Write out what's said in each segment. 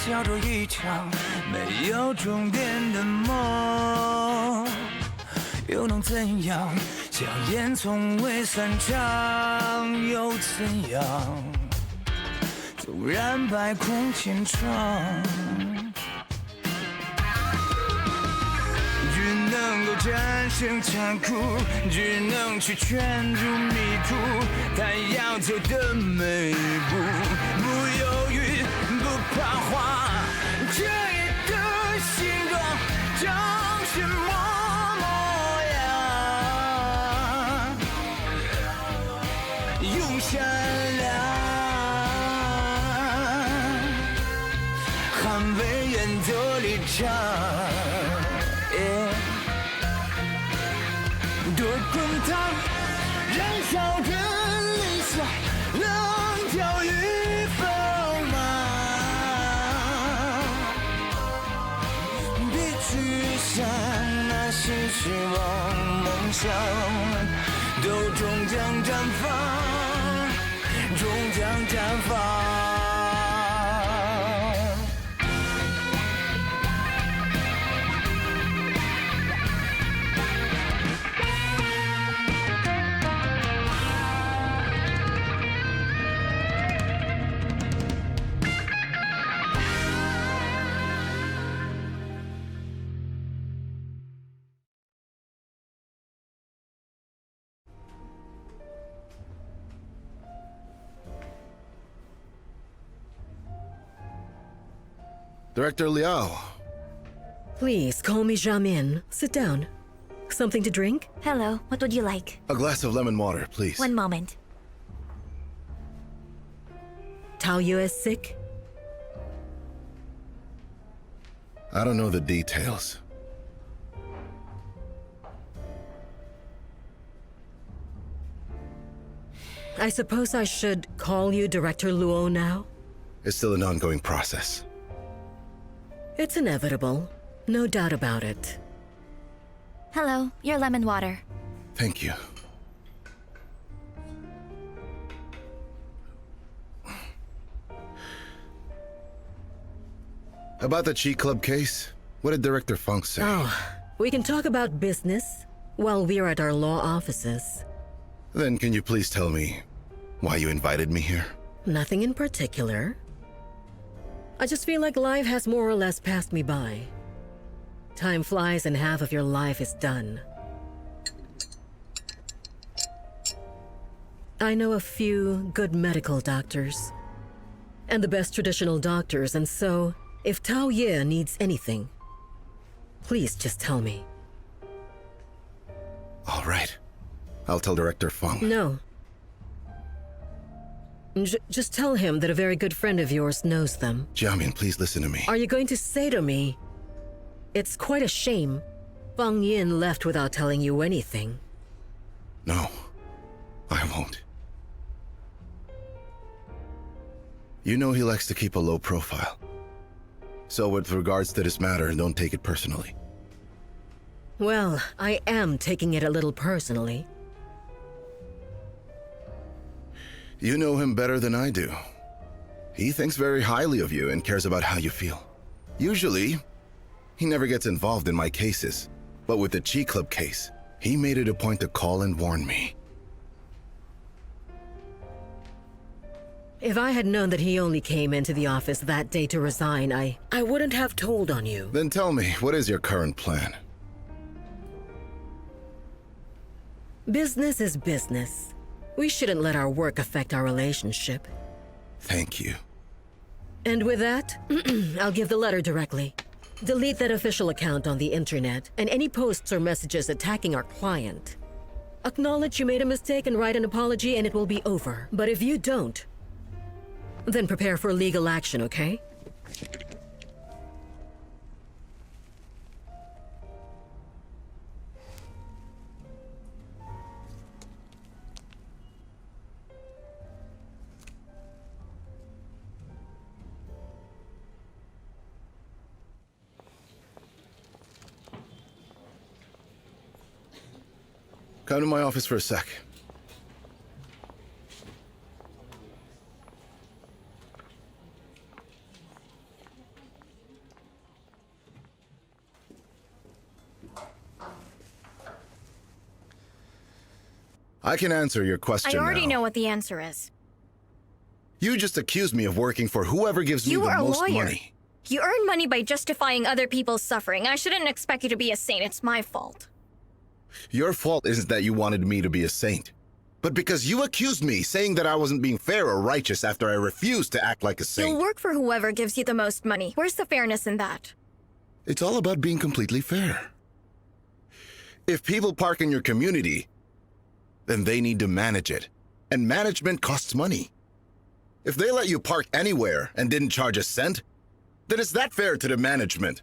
叫做一场没有终点的梦，又能怎样？硝烟从未散场，又怎样？纵然百孔千疮，只能够战胜残酷，只能去圈住迷途，但要走的每一步，不犹豫，不彷徨，这夜的星光长什么模样？用善良捍卫原则立场。多滚烫，燃烧着理想，冷调与锋芒。别沮丧，那些希望、梦想，都终将绽放，终将绽放。Director Liao. Please call me Jamin. Sit down. Something to drink? Hello, what would you like? A glass of lemon water, please. One moment. Tao Yu is sick? I don't know the details. I suppose I should call you Director Luo now? It's still an ongoing process. It's inevitable. No doubt about it. Hello, your lemon water. Thank you. About the Chi Club case, what did Director Funk say? Oh, we can talk about business while we're at our law offices. Then can you please tell me why you invited me here? Nothing in particular. I just feel like life has more or less passed me by. Time flies and half of your life is done. I know a few good medical doctors and the best traditional doctors, and so if Tao Ye needs anything, please just tell me. All right. I'll tell Director Fung. No. Just tell him that a very good friend of yours knows them. Jiamin, please listen to me. Are you going to say to me, it's quite a shame Fang Yin left without telling you anything? No, I won't. You know he likes to keep a low profile. So with regards to this matter, don't take it personally. Well, I am taking it a little personally. You know him better than I do. He thinks very highly of you and cares about how you feel. Usually, he never gets involved in my cases. But with the Chi Club case, he made it a point to call and warn me. If I had known that he only came into the office that day to resign, I wouldn't have told on you. Then tell me, what is your current plan? Business is business. We shouldn't let our work affect our relationship. Thank you. And with that, I'll give the letter directly. Delete that official account on the internet and any posts or messages attacking our client. Acknowledge you made a mistake and write an apology and it will be over. But if you don't, then prepare for legal action, okay? Come to my office for a sec. I can answer your question I already now. know what the answer is. You just accused me of working for whoever gives me You the are a most lawyer. money. You earn money by justifying other people's suffering. I shouldn't expect you to be a saint. It's my fault. Your fault isn't that you wanted me to be a saint, but because you accused me saying that I wasn't being fair or righteous after I refused to act like a saint. You'll work for whoever gives you the most money. Where's the fairness in that? It's all about being completely fair. If people park in your community, then they need to manage it, and management costs money. If they let you park anywhere and didn't charge a cent, then is that fair to the management?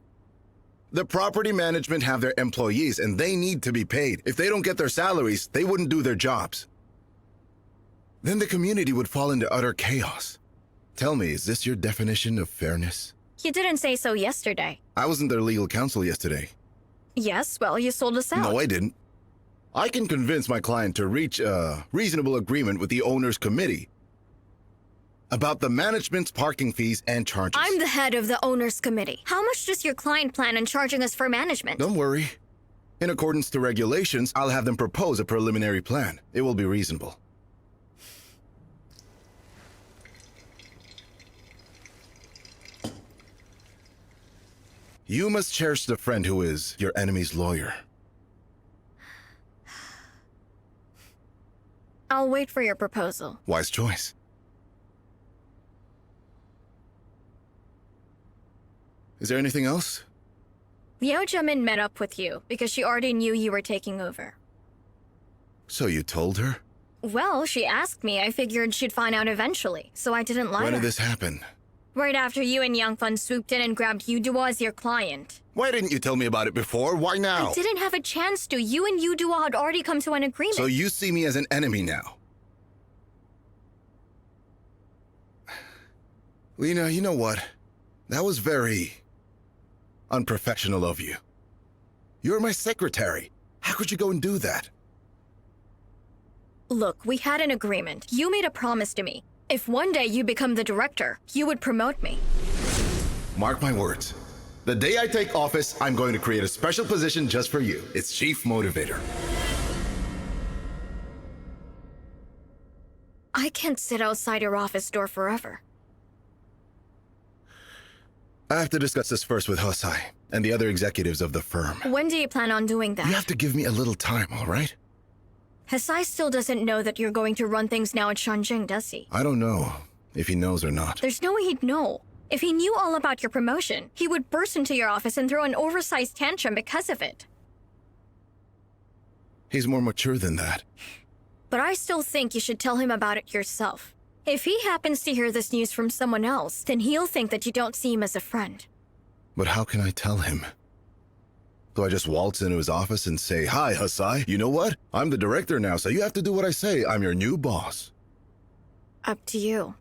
The property management have their employees and they need to be paid. If they don't get their salaries, they wouldn't do their jobs. Then the community would fall into utter chaos. Tell me, is this your definition of fairness? You didn't say so yesterday. I wasn't their legal counsel yesterday. Yes, well, you sold us out. No, I didn't. I can convince my client to reach a reasonable agreement with the owner's committee about the management's parking fees and charges. I'm the head of the owner's committee. How much does your client plan on charging us for management? Don't worry. In accordance to regulations, I'll have them propose a preliminary plan. It will be reasonable. You must cherish the friend who is your enemy's lawyer. I'll wait for your proposal. Wise choice. Is there anything else? Liao Jiamin met up with you because she already knew you were taking over. So you told her? Well, she asked me. I figured she'd find out eventually, so I didn't lie When to did her. this happen? Right after you and Yang Fun swooped in and grabbed Yuduo as your client. Why didn't you tell me about it before? Why now? I didn't have a chance to. You and Yuduo had already come to an agreement. So you see me as an enemy now. Lena, you know what? That was very unprofessional of you. You're my secretary. How could you go and do that? Look, we had an agreement. You made a promise to me. If one day you become the director, you would promote me. Mark my words. The day I take office, I'm going to create a special position just for you. It's Chief Motivator. I can't sit outside your office door forever. I have to discuss this first with Hussai and the other executives of the firm. When do you plan on doing that? You have to give me a little time, all right? Hussai still doesn't know that you're going to run things now at Shanjing, does he? I don't know if he knows or not. There's no way he'd know. If he knew all about your promotion, he would burst into your office and throw an oversized tantrum because of it. He's more mature than that. But I still think you should tell him about it yourself. If he happens to hear this news from someone else, then he'll think that you don't see him as a friend. But how can I tell him? Do I just waltz into his office and say, "Hi, Hussai, you know what? I'm the director now, so you have to do what I say. I'm your new boss." Up to you.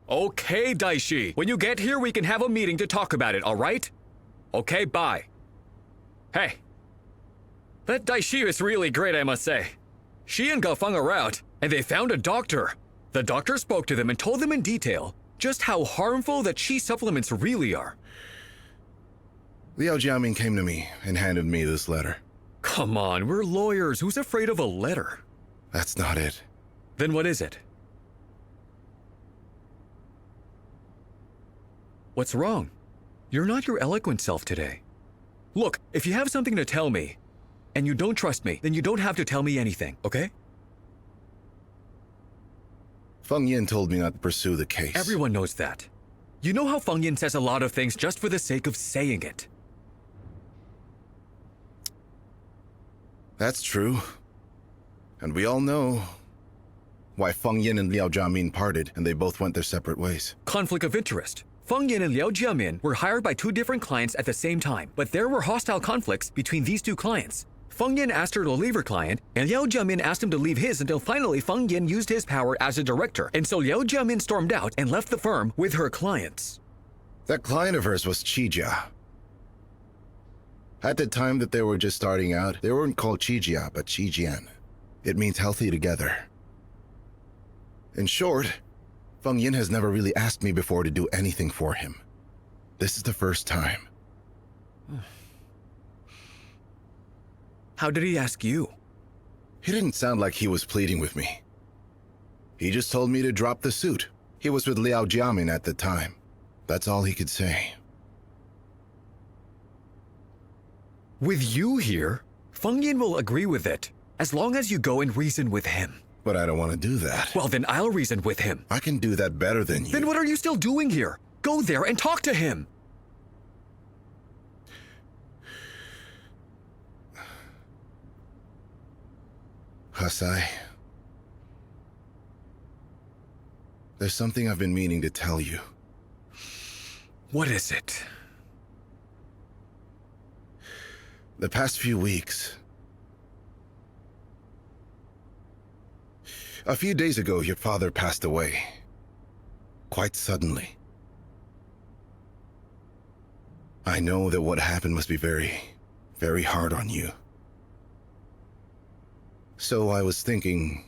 Okay, Dai Xi. When you get here, we can have a meeting to talk about it, all right? Okay, bye. Hey. That Dai Xi is really great, I must say. She and Gaofeng are out, and they found a doctor. The doctor spoke to them and told them in detail just how harmful the Qi supplements really are. Liao Jiaming came to me and handed me this letter. Come on, we're lawyers. Who's afraid of a letter? That's not it. Then what is it? What's wrong? You're not your eloquent self today. Look, if you have something to tell me, and you don't trust me, then you don't have to tell me anything, okay? Feng Yin told me not to pursue the case. Everyone knows that. You know how Feng Yin says a lot of things just for the sake of saying it. That's true. And we all know why Feng Yin and Liao Jiamin parted, and they both went their separate ways. Conflict of interest. Feng Yin and Liao Jiamin were hired by two different clients at the same time, but there were hostile conflicts between these two clients. Feng Yin asked her to leave her client, and Liao Jiamin asked him to leave his until finally Feng Yin used his power as a director, and so Liao Jiamin stormed out and left the firm with her clients. That client of hers was Qijia. At the time that they were just starting out, they weren't called Qijia, but Qijian. It means healthy together. In short, Feng Yin has never really asked me before to do anything for him. This is the first time. How did he ask you? He didn't sound like he was pleading with me. He just told me to drop the suit. He was with Liao Jiamin at the time. That's all he could say. With you here, Feng Yin will agree with it, as long as you go and reason with him. But I don't want to do that. Well, then I'll reason with him. I can do that better than you. Then what are you still doing here? Go there and talk to him. Hussai, there's something I've been meaning to tell you. What is it? The past few weeks... A few days ago, your father passed away. Quite suddenly. I know that what happened must be very, very hard on you. So I was thinking...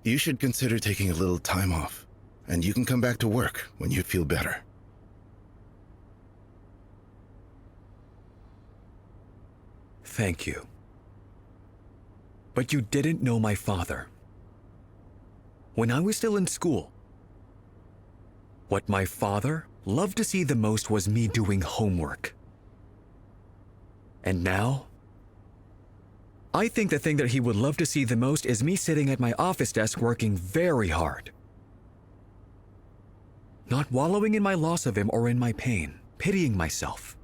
You should consider taking a little time off, and you can come back to work when you feel better. Thank you. But you didn't know my father. When I was still in school, what my father loved to see the most was me doing homework. And now, I think the thing that he would love to see the most is me sitting at my office desk working very hard. Not wallowing in my loss of him or in my pain, pitying myself.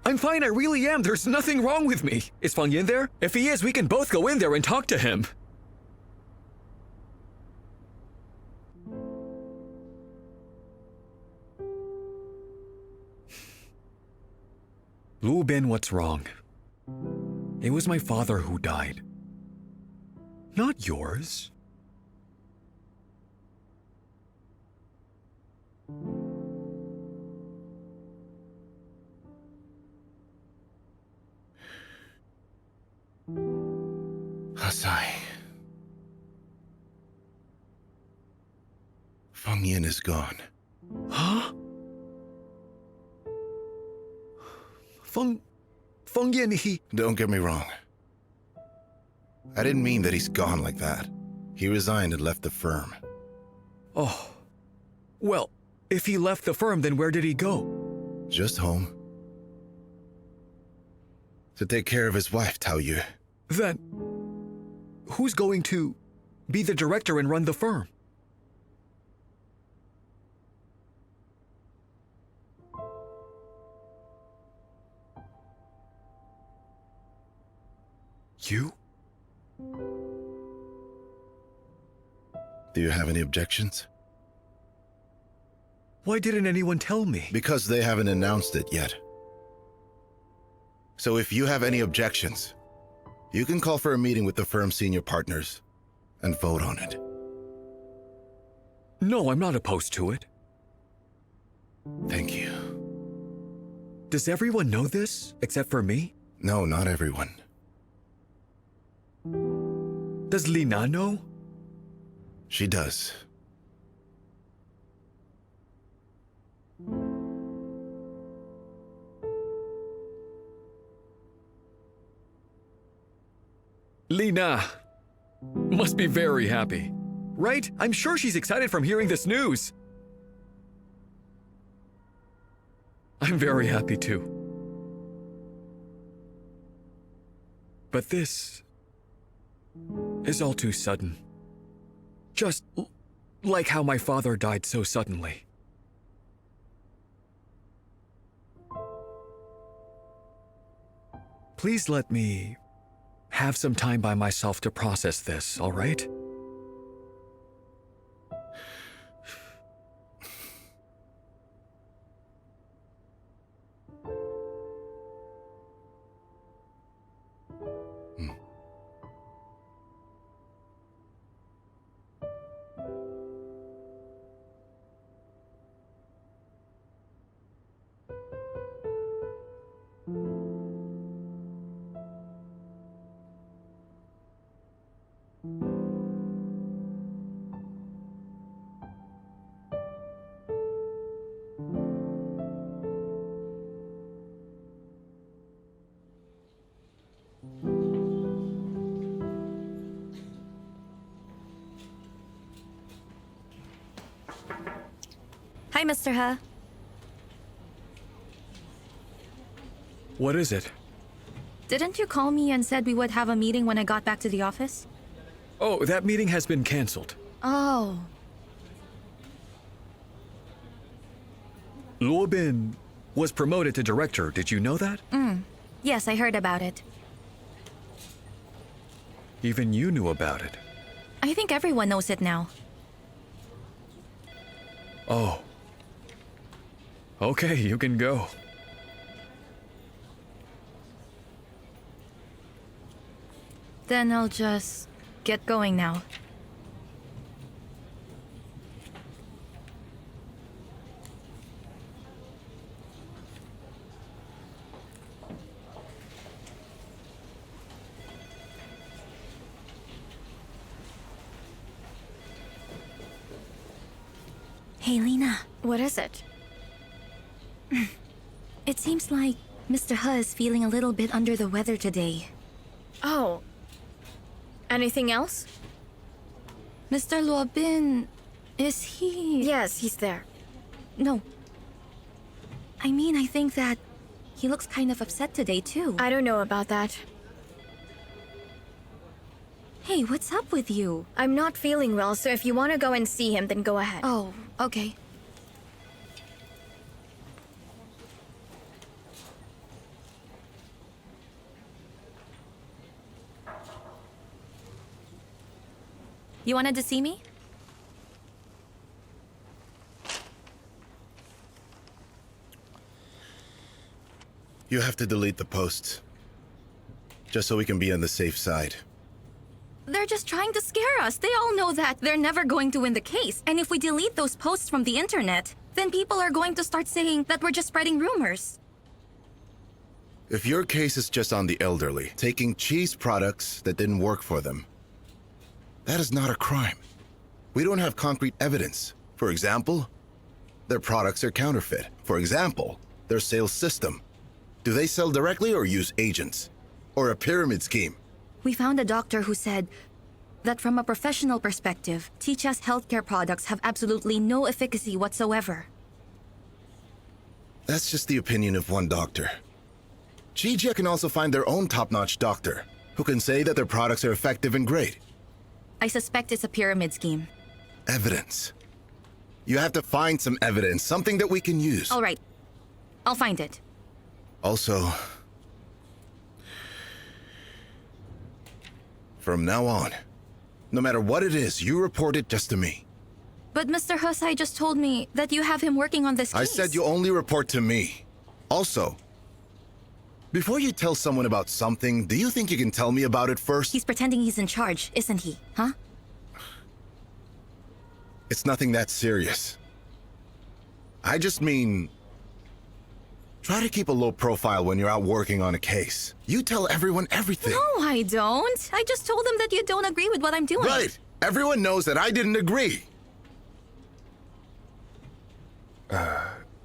I'm fine, I really am. There's nothing wrong with me. Is Feng Yin there? If he is, we can both go in there and talk to him. Luo Bing, what's wrong? It was my father who died. Not yours. Hussai. Feng Yin is gone. Huh? Feng Yin, he... Don't get me wrong. I didn't mean that he's gone like that. He resigned and left the firm. Oh. Well, if he left the firm, then where did he go? Just home. To take care of his wife, Tao Yu. Then, who's going to be the director and run the firm? You? Do you have any objections? Why didn't anyone tell me? Because they haven't announced it yet. So if you have any objections, you can call for a meeting with the firm's senior partners and vote on it. No, I'm not opposed to it. Thank you. Does everyone know this, except for me? No, not everyone. Does Lina know? She does. Lina must be very happy, right? I'm sure she's excited from hearing this news. I'm very happy too. But this is all too sudden. Just like how my father died so suddenly. Please let me have some time by myself to process this, all right? Hi, Mr. He. What is it? Didn't you call me and said we would have a meeting when I got back to the office? Oh, that meeting has been cancelled. Oh. Luo Bing was promoted to director. Did you know that? Yes, I heard about it. Even you knew about it. I think everyone knows it now. Oh. Okay, you can go. Then I'll just get going now. Hey, Lena. What is it? It seems like Mr. He is feeling a little bit under the weather today. Oh. Anything else? Mr. Luo Bing, is he... Yes, he's there. No. I mean, I think that he looks kind of upset today, too. I don't know about that. Hey, what's up with you? I'm not feeling well, so if you want to go and see him, then go ahead. Oh, okay. You wanted to see me? You have to delete the posts. Just so we can be on the safe side. They're just trying to scare us. They all know that they're never going to win the case. And if we delete those posts from the internet, then people are going to start saying that we're just spreading rumors. If your case is just on the elderly, taking cheese products that didn't work for them, that is not a crime. We don't have concrete evidence. For example, their products are counterfeit. For example, their sales system. Do they sell directly or use agents? Or a pyramid scheme? We found a doctor who said that from a professional perspective, Ticha's healthcare products have absolutely no efficacy whatsoever. That's just the opinion of one doctor. Chijia can also find their own top-notch doctor, who can say that their products are effective and great. I suspect it's a pyramid scheme. Evidence. You have to find some evidence, something that we can use. All right. I'll find it. Also, from now on, no matter what it is, you report it just to me. But Mr. Hussai just told me that you have him working on this case. I said you only report to me. Also, before you tell someone about something, do you think you can tell me about it first? He's pretending he's in charge, isn't he? Huh? It's nothing that serious. I just mean, try to keep a low profile when you're out working on a case. You tell everyone everything. No, I don't. I just told them that you don't agree with what I'm doing. Right. Everyone knows that I didn't agree.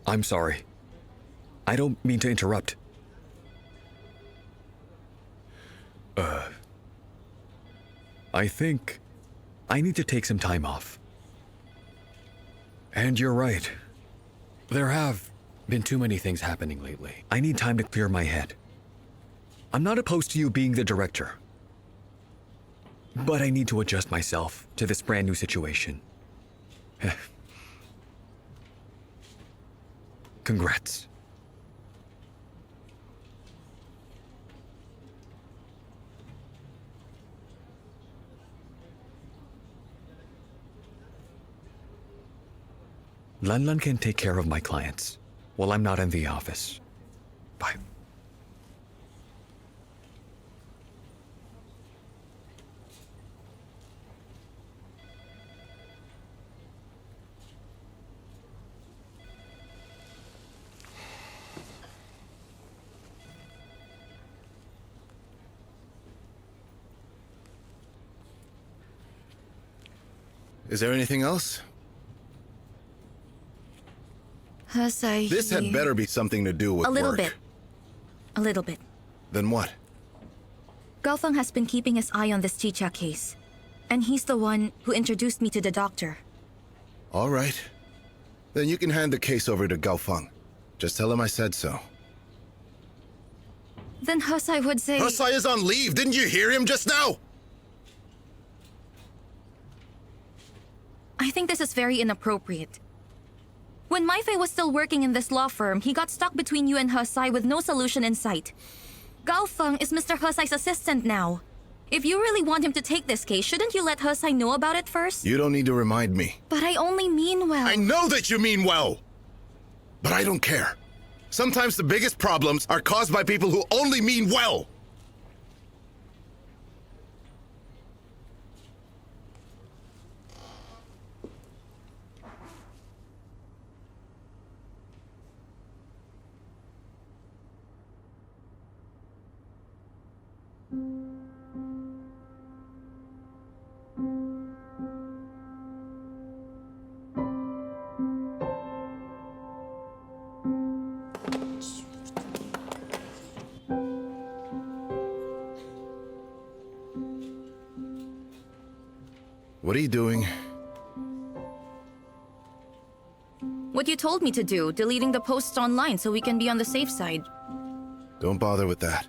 I'm sorry. I don't mean to interrupt. I think I need to take some time off. And you're right. There have been too many things happening lately. I need time to clear my head. I'm not opposed to you being the director. But I need to adjust myself to this brand new situation. Congrats. Lan can take care of my clients while I'm not in the office. Bye. Is there anything else? Hussai, This had better be something to do with A little work. bit. A little bit. Then what? Gao Feng has been keeping his eye on this Chicha case. And he's the one who introduced me to the doctor. All right. Then you can hand the case over to Gao Feng. Just tell him I said so. Then Hussai would say... Hussai is on leave. Didn't you hear him just now? I think this is very inappropriate. When Maifei was still working in this law firm, he got stuck between you and Hussai with no solution in sight. Gao Feng is Mr. Hussai's assistant now. If you really want him to take this case, shouldn't you let Hussai know about it first? You don't need to remind me. But I only mean well. I know that you mean well. But I don't care. Sometimes the biggest problems are caused by people who only mean well. What are you doing? What you told me to do, deleting the posts online so we can be on the safe side. Don't bother with that.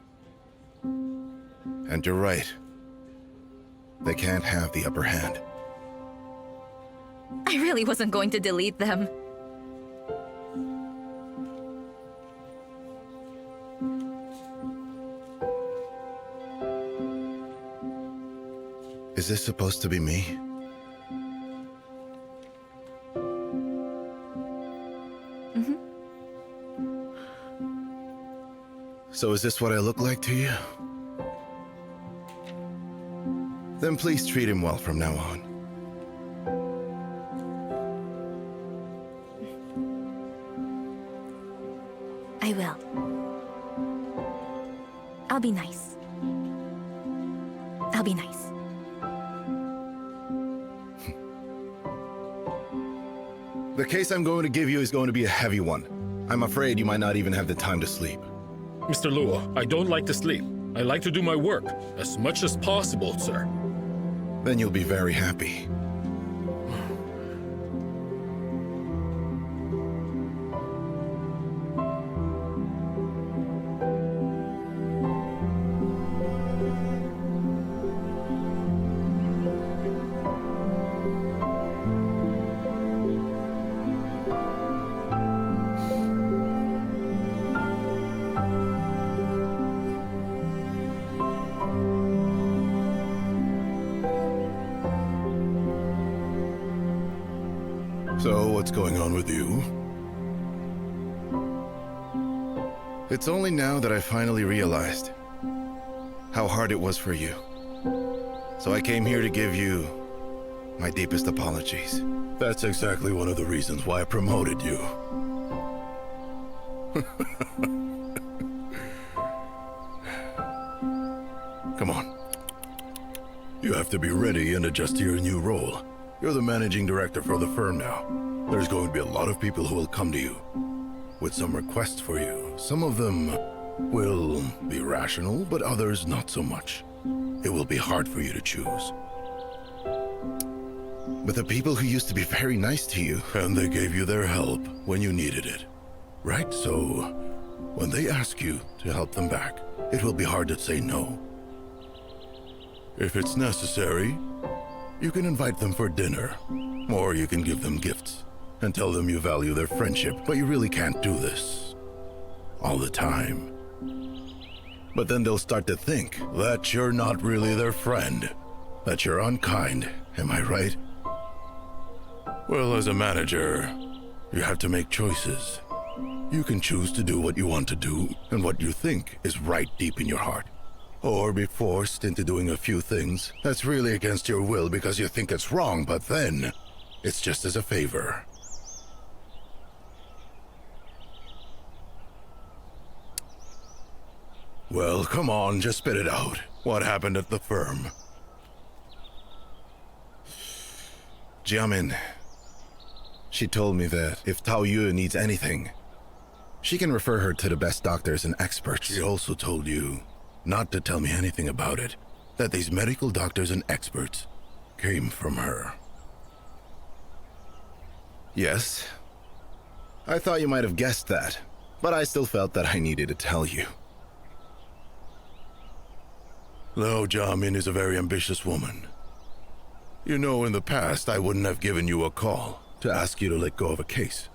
And you're right. They can't have the upper hand. I really wasn't going to delete them. Is this supposed to be me? So is this what I look like to you? Then please treat him well from now on. I will. I'll be nice. I'll be nice. The case I'm going to give you is going to be a heavy one. I'm afraid you might not even have the time to sleep. Mr. Luo, I don't like to sleep. I like to do my work as much as possible, sir. Then you'll be very happy. So, what's going on with you? It's only now that I finally realized how hard it was for you. So I came here to give you my deepest apologies. That's exactly one of the reasons why I promoted you. Come on. You have to be ready and adjust to your new role. You're the managing director for the firm now. There's going to be a lot of people who will come to you with some requests for you. Some of them will be rational, but others not so much. It will be hard for you to choose. But the people who used to be very nice to you, and they gave you their help when you needed it, right? So when they ask you to help them back, it will be hard to say no. If it's necessary, you can invite them for dinner, or you can give them gifts and tell them you value their friendship, but you really can't do this all the time. But then they'll start to think that you're not really their friend, that you're unkind, am I right? Well, as a manager, you have to make choices. You can choose to do what you want to do and what you think is right deep in your heart. Or be forced into doing a few things that's really against your will because you think it's wrong, but then it's just as a favor. Well, come on, just spit it out. What happened at the firm? Jiamin. She told me that if Tao Yu needs anything, she can refer her to the best doctors and experts. She also told you not to tell me anything about it, that these medical doctors and experts came from her. Yes, I thought you might have guessed that, but I still felt that I needed to tell you. Luo Jiamin is a very ambitious woman. You know, in the past, I wouldn't have given you a call to ask you to let go of a case.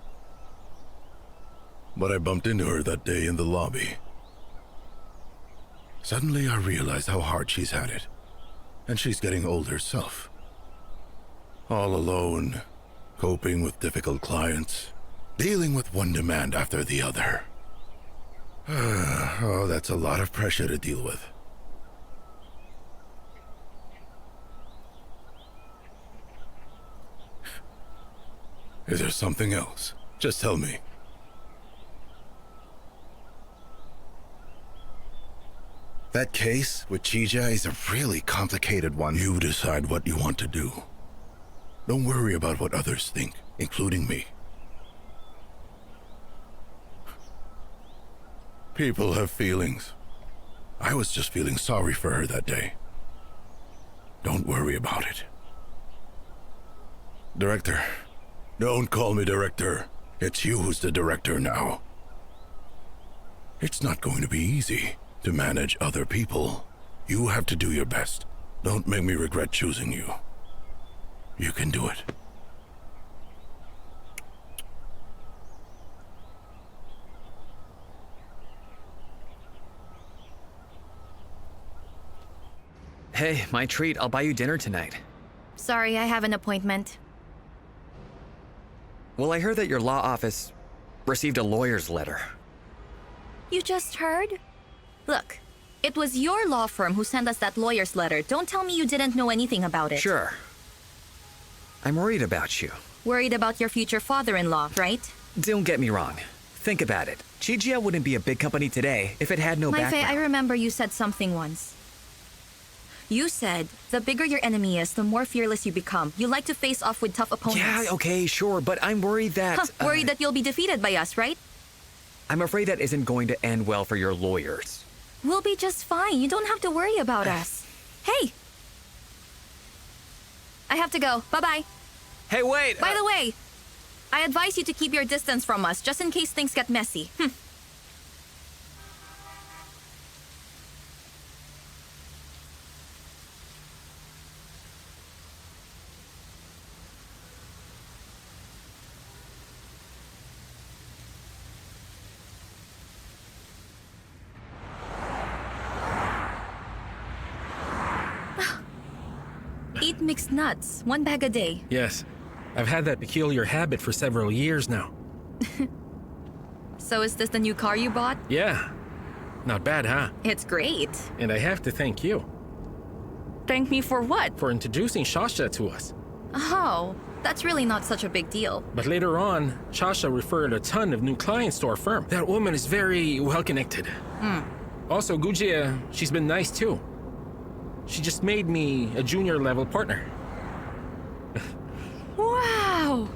But I bumped into her that day in the lobby. Suddenly, I realized how hard she's had it. And she's getting old herself. All alone, coping with difficult clients, dealing with one demand after the other. Oh, that's a lot of pressure to deal with. Is there something else? Just tell me. That case with Chija is a really complicated one. You decide what you want to do. Don't worry about what others think, including me. People have feelings. I was just feeling sorry for her that day. Don't worry about it. Director. Don't call me director. It's you who's the director now. It's not going to be easy to manage other people. You have to do your best. Don't make me regret choosing you. You can do it. Hey, my treat. I'll buy you dinner tonight. Sorry, I have an appointment. Well, I heard that your law office received a lawyer's letter. You just heard? Look, it was your law firm who sent us that lawyer's letter. Don't tell me you didn't know anything about it. Sure. I'm worried about you. Worried about your future father-in-law, right? Don't get me wrong. Think about it. Chijia wouldn't be a big company today if it had no Maifei, background. I remember you said something once. You said, the bigger your enemy is, the more fearless you become. You like to face off with tough opponents. Yeah, okay, sure, but I'm worried that... worried that you'll be defeated by us, right? I'm afraid that isn't going to end well for your lawyers. We'll be just fine. You don't have to worry about us. Hey! I have to go. Bye-bye. Hey, wait! By the way, I advise you to keep your distance from us, just in case things get messy. Eat mixed nuts, 1 bag a day. Yes. I've had that peculiar habit for several years now. So is this the new car you bought? Yeah. Not bad, huh? It's great. And I have to thank you Thank me for what? for introducing Shasha to us. Oh, that's really not such a big deal. But later on, Shasha referred a ton of new clients to our firm. That woman is very well-connected. Also, Gujia, she's been nice too. She just made me a junior-level partner. Wow!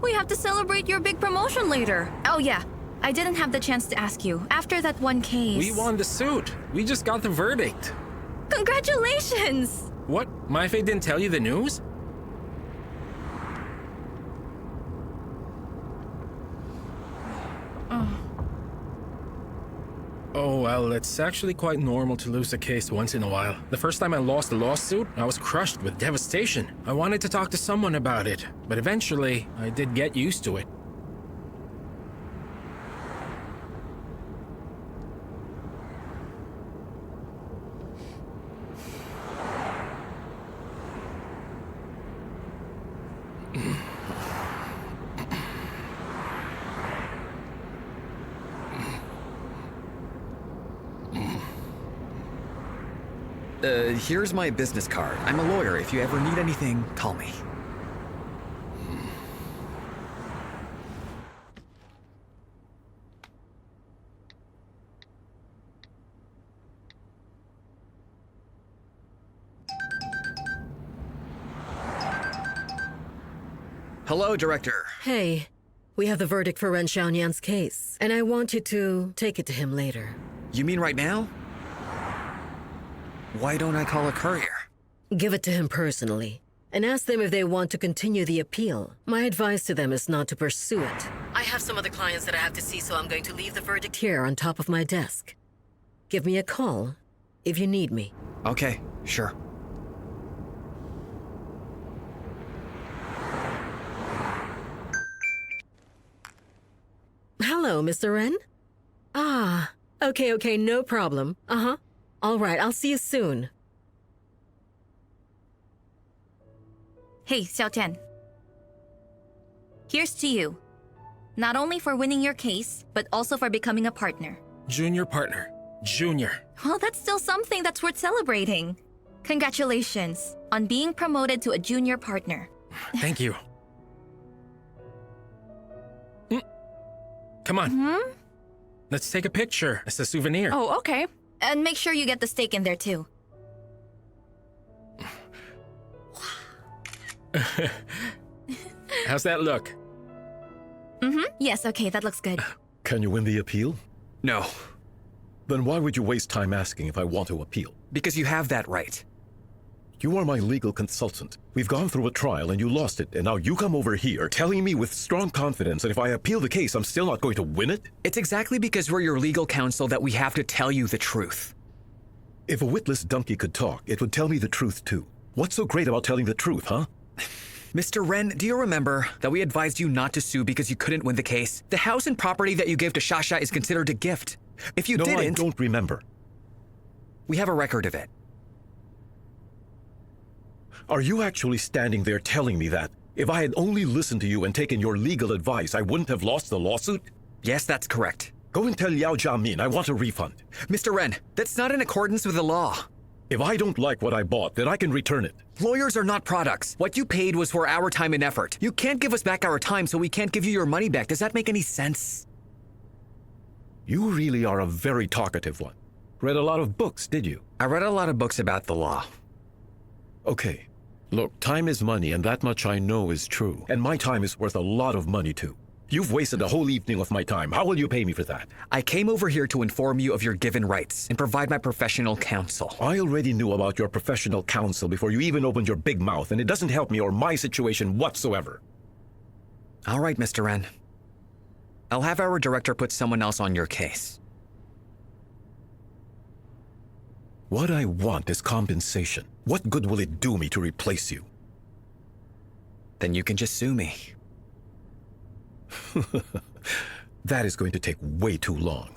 We have to celebrate your big promotion later. Oh yeah, I didn't have the chance to ask you. After that one case... We won the suit. We just got the verdict. Congratulations! What? Maifei didn't tell you the news? Oh, well, it's actually quite normal to lose a case once in a while. The first time I lost a lawsuit, I was crushed with devastation. I wanted to talk to someone about it, but eventually, I did get used to it. Here's my business card. I'm a lawyer. If you ever need anything, call me. Hello, Director. Hey, we have the verdict for Ren Xiaoyan's case, and I want you to take it to him later. You mean right now? Why don't I call a courier? Give it to him personally and ask them if they want to continue the appeal. My advice to them is not to pursue it. I have some other clients that I have to see, so I'm going to leave the verdict here on top of my desk. Give me a call if you need me. Okay, sure. Hello, Mr. Ren? Ah, okay, no problem. Uh-huh. All right, I'll see you soon. Hey, Xiao Tian. Here's to you. Not only for winning your case, but also for becoming a partner. Junior partner. Junior. Well, that's still something that's worth celebrating. Congratulations on being promoted to a junior partner. Thank you. Come on. Let's take a picture as a souvenir. Oh, okay. And make sure you get the steak in there too. How's that look? Yes, okay, that looks good. Can you win the appeal? No, Then why would you waste time asking if I want to appeal? because you have that right. You are my legal consultant. We've gone through a trial and you lost it, and now you come over here telling me with strong confidence that if I appeal the case, I'm still not going to win it? It's exactly because we're your legal counsel that we have to tell you the truth. If a witless donkey could talk, it would tell me the truth too. What's so great about telling the truth, huh? Mr. Ren, do you remember that we advised you not to sue because you couldn't win the case? The house and property that you gave to Shasha is considered a gift. If you No, didn't, I don't remember. we have a record of it. Are you actually standing there telling me that if I had only listened to you and taken your legal advice, I wouldn't have lost the lawsuit? Yes, that's correct. Go and tell Liao Jiamin I want a refund. Mr. Ren, that's not in accordance with the law. If I don't like what I bought, then I can return it. Lawyers are not products. What you paid was for our time and effort. You can't give us back our time, so we can't give you your money back. Does that make any sense? You really are a very talkative one. Read a lot of books, did you? I read a lot of books about the law. Okay. Look, time is money, and that much I know is true. And my time is worth a lot of money, too. You've wasted a whole evening of my time. How will you pay me for that? I came over here to inform you of your given rights and provide my professional counsel. I already knew about your professional counsel before you even opened your big mouth, and it doesn't help me or my situation whatsoever. All right, Mr. Ren. I'll have our director put someone else on your case. What I want is compensation. What good will it do me to replace you? Then you can just sue me. That is going to take way too long.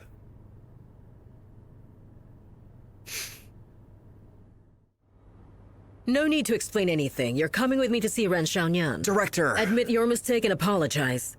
No need to explain anything. You're coming with me to see Ren Xiaoyan. Director! Admit your mistake and apologize.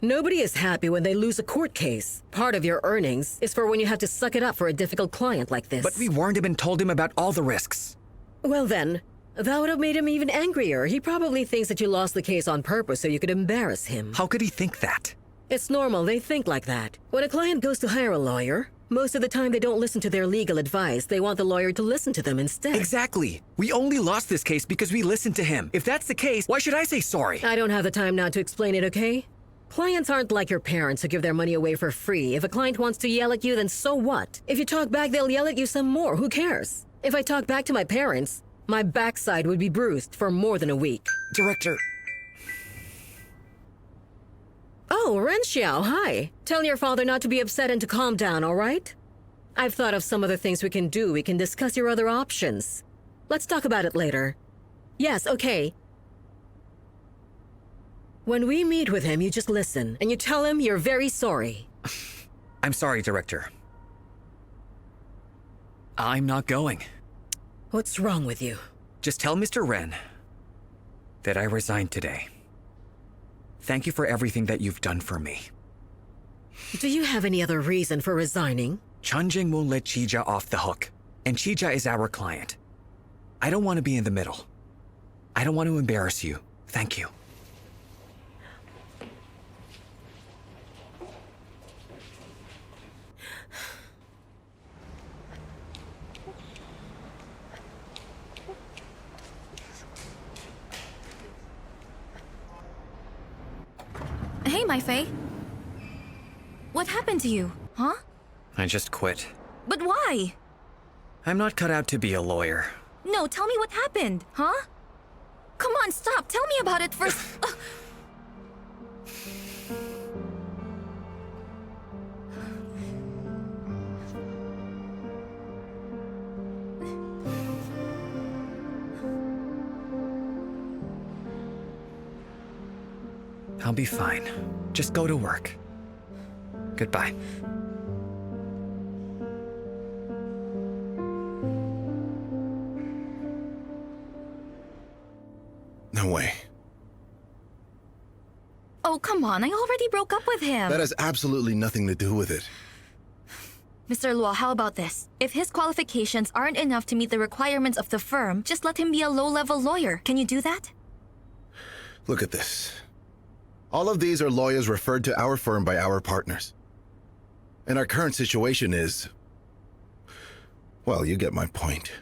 Nobody is happy when they lose a court case. Part of your earnings is for when you have to suck it up for a difficult client like this. But we warned him and told him about all the risks. Well then, that would have made him even angrier. He probably thinks that you lost the case on purpose so you could embarrass him. How could he think that? It's normal, they think like that. When a client goes to hire a lawyer, most of the time they don't listen to their legal advice. They want the lawyer to listen to them instead. Exactly. We only lost this case because we listened to him. If that's the case, why should I say sorry? I don't have the time now to explain it, okay? Clients aren't like your parents who give their money away for free. If a client wants to yell at you, then so what? If you talk back, they'll yell at you some more. Who cares? If I talk back to my parents, my backside would be bruised for more than a week. Director. Oh, Ren Xiao, hi. Tell your father not to be upset and to calm down, all right? I've thought of some other things we can do. We can discuss your other options. Let's talk about it later. Yes, okay. When we meet with him, you just listen, and you tell him you're very sorry. I'm sorry, Director. I'm not going. What's wrong with you? Just tell Mr. Ren that I resigned today. Thank you for everything that you've done for me. Do you have any other reason for resigning? Chunjing won't let Chija off the hook, and Chija is our client. I don't want to be in the middle. I don't want to embarrass you. Thank you. Hey, My Fei. What happened to you? Huh? I just quit. But why? I'm not cut out to be a lawyer. No, tell me what happened, huh? Come on, stop. Tell me about it first. I'll be fine. Just go to work. Goodbye. No way. Oh, come on. I already broke up with him. That has absolutely nothing to do with it. Mr. Luo, how about this? If his qualifications aren't enough to meet the requirements of the firm, just let him be a low-level lawyer. Can you do that? Look at this. All of these are lawyers referred to our firm by our partners. And our current situation is... well, you get my point.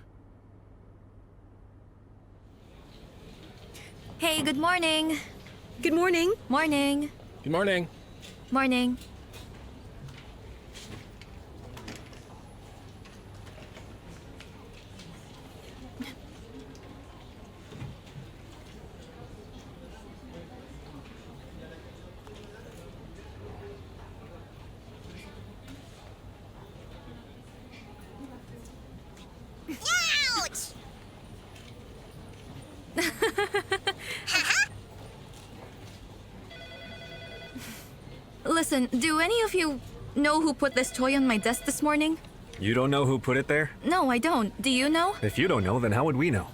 Hey, good morning. Good morning. Morning. Good morning. Morning. Listen, do any of you know who put this toy on my desk this morning? You don't know who put it there? No, I don't. Do you know? If you don't know, then how would we know?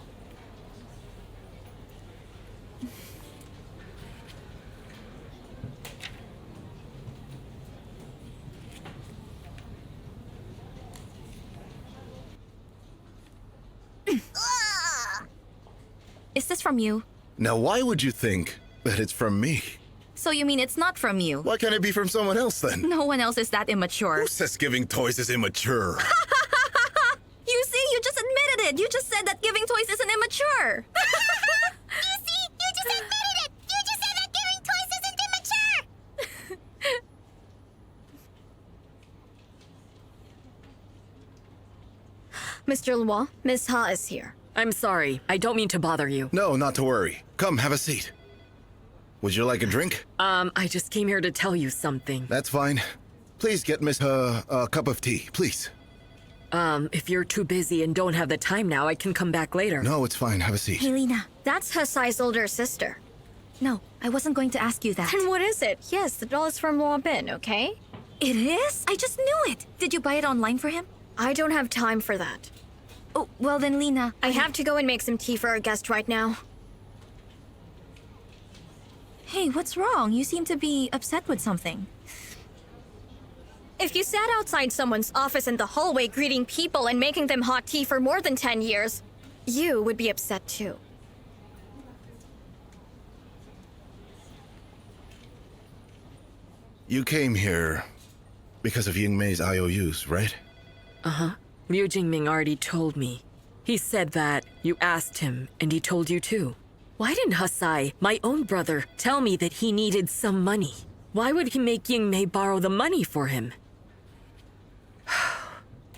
Is this from you? Now, why would you think that it's from me? So you mean it's not from you? Why can't it be from someone else then? No one else is that immature. Who says giving toys is immature? You see, you just admitted it. You just said that giving toys isn't immature. You see, you just admitted it. You just said that giving toys isn't immature. Mr. Luo, Miss Ha is here. I'm sorry. I don't mean to bother you. No, not to worry. Come, have a seat. Would you like a drink? I just came here to tell you something. That's fine. Please get Miss a cup of tea, please. If you're too busy and don't have the time now, I can come back later. No, it's fine. Have a seat. Hey, Lena. That's Hussai's older sister. No, I wasn't going to ask you that. Then what is it? Yes, the doll is from Luo Bing, okay? It is? I just knew it. Did you buy it online for him? I don't have time for that. Oh, well then, Lena. I have to go and make some tea for our guest right now. Hey, what's wrong? You seem to be upset with something. If you sat outside someone's office in the hallway greeting people and making them hot tea for more than 10 years, you would be upset too. You came here because of Yingmei's IOUs, right? Uh-huh. Liu Jingming already told me. He said that you asked him, and he told you too. Why didn't Hussai, my own brother, tell me that he needed some money? Why would he make Yingmei borrow the money for him?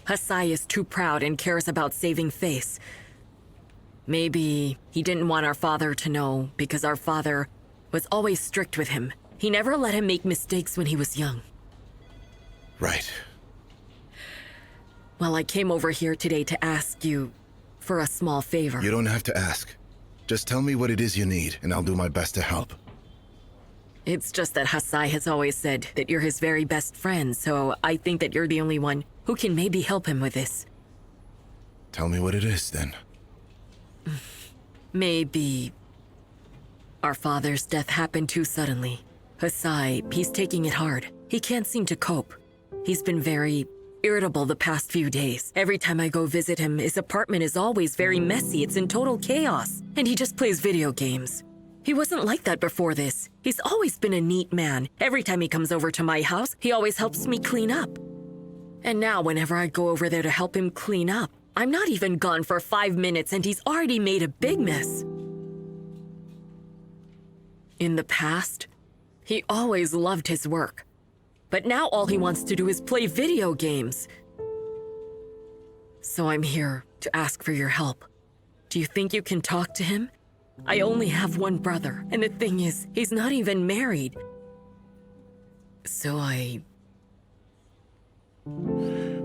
Hussai is too proud and cares about saving face. Maybe he didn't want our father to know because our father was always strict with him. He never let him make mistakes when he was young. Right. Well, I came over here today to ask you for a small favor. You don't have to ask. Just tell me what it is you need, and I'll do my best to help. It's just that Hussai has always said that you're his very best friend, so I think that you're the only one who can maybe help him with this. Tell me what it is, then. Maybe our father's death happened too suddenly. Hussai, he's taking it hard. He can't seem to cope. He's been very irritable the past few days. Every time I go visit him, his apartment is always very messy. It's in total chaos. And he just plays video games. He wasn't like that before this. He's always been a neat man. Every time he comes over to my house, he always helps me clean up. And now whenever I go over there to help him clean up, I'm not even gone for 5 minutes and he's already made a big mess. In the past, he always loved his work. But now all he wants to do is play video games. So I'm here to ask for your help. Do you think you can talk to him? I only have one brother, and the thing is, he's not even married. So I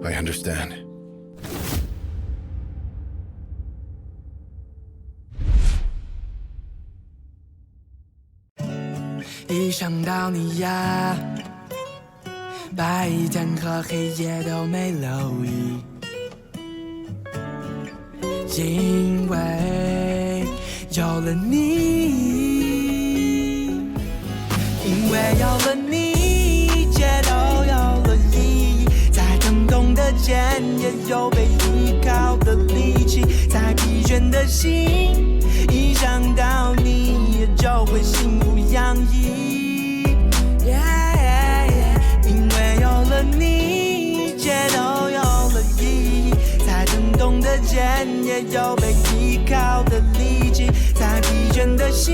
understand.一想到你呀，白天和黑夜都没留意，因为有了你，因为有了你，一切都有了意义。在疼痛的肩，也有被依靠的力气。在疲倦的心，一想到你，也就会幸福洋溢。因为有了你，一切都有了意义。在疼痛的肩，也有被依靠的力气。在疲倦的心。